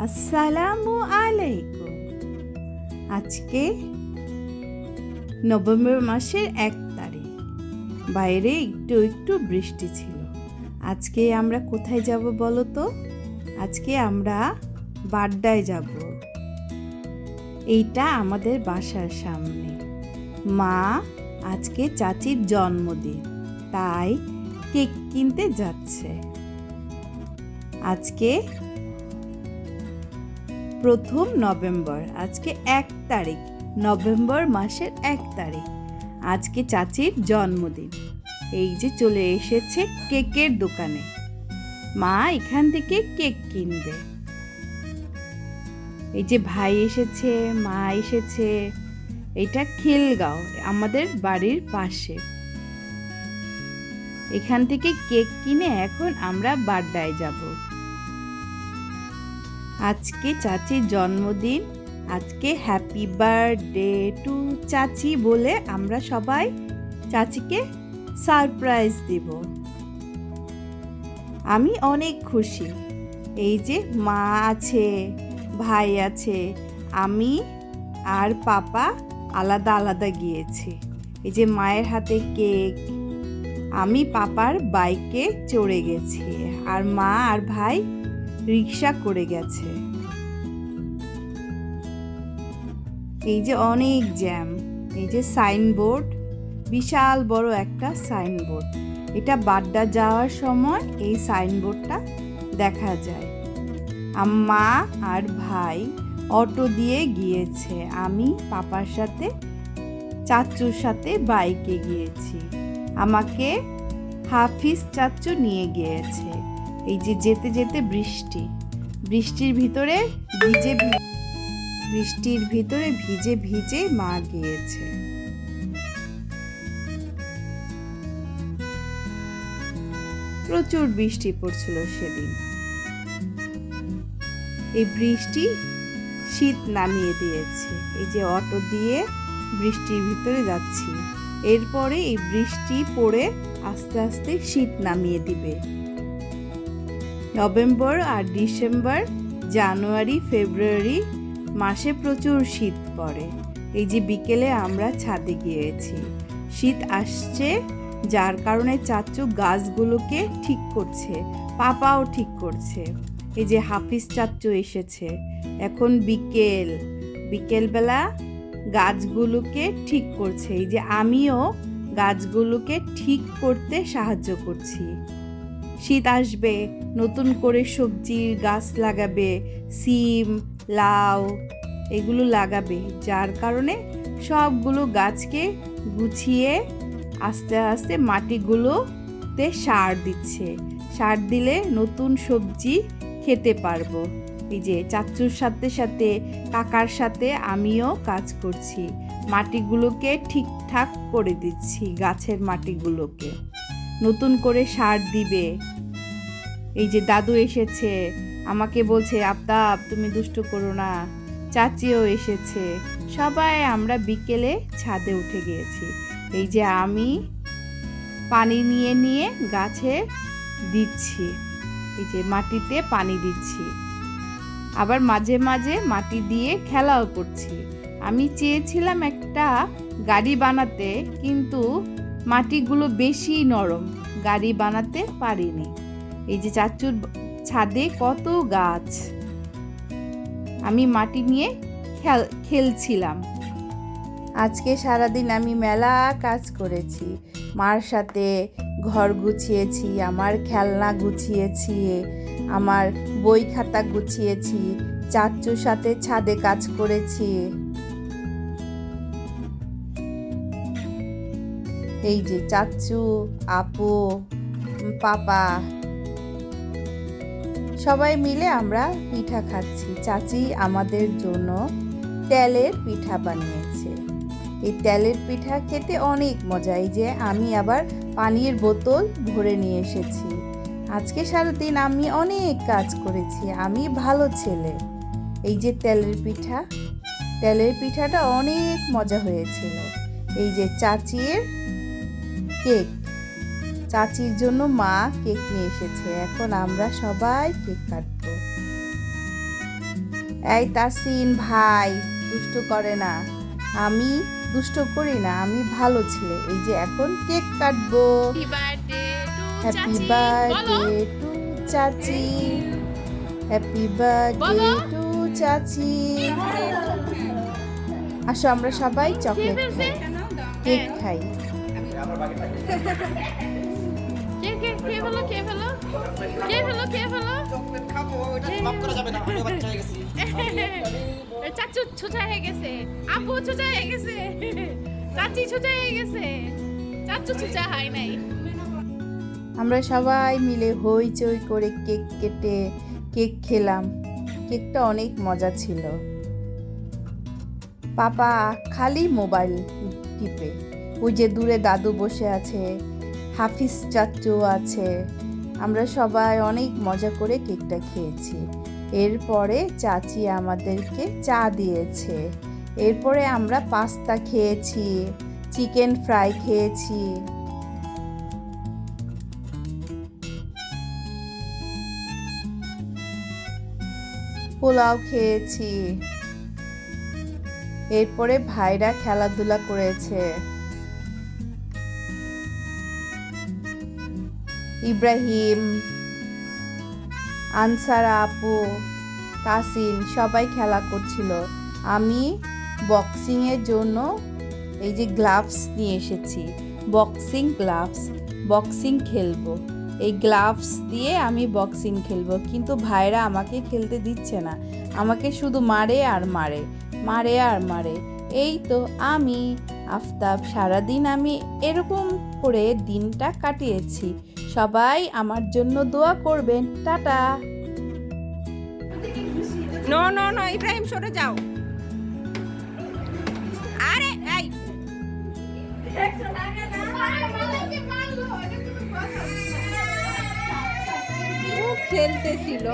আসসালামু আলাইকুম। আজকে নভেম্বর মাসের 1 তারিখ। বাইরে একটু একটু বৃষ্টি ছিল। আজকে আমরা কোথায় যাব বলো তো? আজকে আমরা বাড্ডায় যাব। এইটা আমাদের বাসার সামনে। মা আজকে চাচির জন্মদিন, তাই কেক কিনতে যাচ্ছে। আজকে 1 নভেম্বর, আজকে 1 তারিখ, নভেম্বর মাসের 1 তারিখ। আজকে চাচির জন্মদিন। এই যে চলে এসেছে কেকের দোকানে। মা এখান থেকে কেক কিনবে। এই যে ভাই এসেছে, মা এসেছে। এটা খিলগাঁও, আমাদের বাড়ির পাশে। এখান থেকে কেক কিনে এখন আমরা বাড্ডায় যাব। আজকে চাচির জন্মদিন। আজকে হ্যাপি বার্থডে টু চাচি বলে আমরা সবাই চাচিকে সারপ্রাইজ দিব। আমি অনেক খুশি। এই যে মা আছে, ভাই আছে, আমি আর পাপা আলাদা আলাদা গিয়েছি। এই যে মায়ের হাতে কেক, আমি পাপার বাইকে চড়ে গেছি, আর মা আর ভাই রিক্সা করে গেছে। এই যে অনেক জ্যাম। এই যে সাইনবোর্ড, বিশাল বড় একটা সাইনবোর্ড। এটা বাড্ডা যাওয়ার সময় এই সাইনবোর্ডটা দেখা যায়। মা আর ভাই অটো দিয়ে গিয়েছে, আমি পাপার সাথে চাচুর সাথে বাইকে গিয়েছি। আমাকে হাফিজ চাচু নিয়ে গিয়েছে। এই যে যেতে যেতে বৃষ্টির ভিতরে ভিজে ভিজে মা গিয়েছে। প্রচুর বৃষ্টি পড়ছিল সেদিন। এই বৃষ্টি শীত নামিয়ে দিয়েছে। এই যে অটো দিয়ে বৃষ্টির ভিতরে যাচ্ছি, এরপরে এই বৃষ্টি পড়ে আস্তে আস্তে শীত নামিয়ে দিবে। নভেম্বর আর ডিসেম্বর, জানুয়ারি, ফেব্রুয়ারি মাসে প্রচুর শীত পড়ে। এই যে বিকেলে আমরা ছাদে গিয়েছি। শীত আসছে, যার কারণে চাচু গাছগুলোকে ঠিক করছে, পাপাও ঠিক করছে। এই যে হাফিজ চাচু এসেছে। এখন বিকেলবেলা গাছগুলোকে ঠিক করছে। এই যে আমিও গাছগুলোকে ঠিক করতে সাহায্য করছি। শীত আসবে, নতুন করে সবজির গাছ লাগাবে, সিম, লাউ এগুলো লাগাবে, যার কারণে সবগুলো গাছকে গুছিয়ে আস্তে আস্তে মাটিগুলোতে সার দিচ্ছে। সার দিলে নতুন সবজি খেতে পারবো। এই যে চাচুর সাথে সাথে কাকার সাথে আমিও কাজ করছি, মাটিগুলোকে ঠিকঠাক করে দিচ্ছি। গাছের মাটিগুলোকে নতুন করে সার দিবে। এই যে দাদু এসেছে, আমাকে বলছে আফতাব তুমি দুষ্টু করো না। চাচিও এসেছে, সবাই আমরা বিকেলে ছাদে উঠে গিয়েছি। এই যে আমি পানি নিয়ে নিয়ে গাছে দিচ্ছি। এই যে মাটিতে পানি দিচ্ছি, আবার মাঝে মাঝে মাটি দিয়ে খেলাও করছি। আমি চেয়েছিলাম একটা গাড়ি বানাতে, কিন্তু মাটিগুলো বেশি নরম, গাড়ি বানাতে পারিনি। এই যে চাচুর ছাদে কত গাছ, আমি মাটি নিয়ে খেলছিলাম। আজকে সারাদিন আমি মেলা কাজ করেছি। মার সাথে ঘর গুছিয়েছি, আমার খেলনা গুছিয়েছি, আমার বই খাতা গুছিয়েছি, চাচুর সাথে ছাদে কাজ করেছি। এই যে চাচু, আপু, পাপা সবাই মিলে আমরা পিঠা খাচ্ছি। চাচি আমাদের জন্য তেলের পিঠা বানিয়েছে। এই তেলের পিঠা খেতে অনেক মজা। এই যে আমি আবার পানির বোতল ভরে নিয়ে এসেছি। আজকে সারাদিন আমি অনেক কাজ করেছি, আমি ভালো ছেলে। এই যে তেলের পিঠাটা অনেক মজা হয়েছিল। এই যে চাচির কেক, চাচির জন্য মা কেক নিয়ে এসেছে। এখন আমরা সবাই কেক কাটবো। এই তাসিন ভাই, দুষ্ট করে না। আমি দুষ্ট করি না, আমি ভালো ছেলে। এই যে এখন কেক কাটবো। হ্যাপি বার্থডে টু চাচি, হ্যাপি বার্থডে টু চাচি। আসো আমরা সবাই চকলেট খাই, কেক খাই। চাচু ছোটা হয়ে গেছে, আপু ছোটা হয়ে গেছে, চাচি ছোটা হয়ে গেছে, চাচু ছোটা হয় নাই। আমরা সবাই মিলে হইচই করে কেক কেটে কেক খেলাম। কেকটা অনেক মজা ছিল। পাপা খালি মোবাইল টিপে। ওই যে দূরে দাদু বসে আছে, হাফিজ চাচু আছে। আমরা সবাই অনেক মজা করে কেকটা খেয়েছি। এরপরে চাচি আমাদেরকে চা দিয়েছে। এরপরে আমরা পাস্তা খেয়েছি, চিকেন ফ্রাই খেয়েছি। পোলাও খেয়েছি। এরপরে ভাইরা খেলাধুলা করেছে। ইব্রাহিম, আনসারা আপু, তাসিন সবাই খেলা করছিল। আমি বক্সিংয়ের জন্য এই যে গ্লাভস নিয়ে এসেছি, বক্সিং গ্লাভস। বক্সিং খেলবো, এই গ্লাভস দিয়ে আমি বক্সিং খেলবো। কিন্তু ভাইরা আমাকে খেলতে দিচ্ছে না, আমাকে শুধু মারে আর মারে, মারে আর মারে। এই তো আমি আফতাব, সারাদিন আমি এরকম করে দিনটা কাটিয়েছি। সবাই আমার জন্য দোয়া করবেন। Tata. No no no, Ibrahim সরে যাও। আরে এই খেলতেছিল।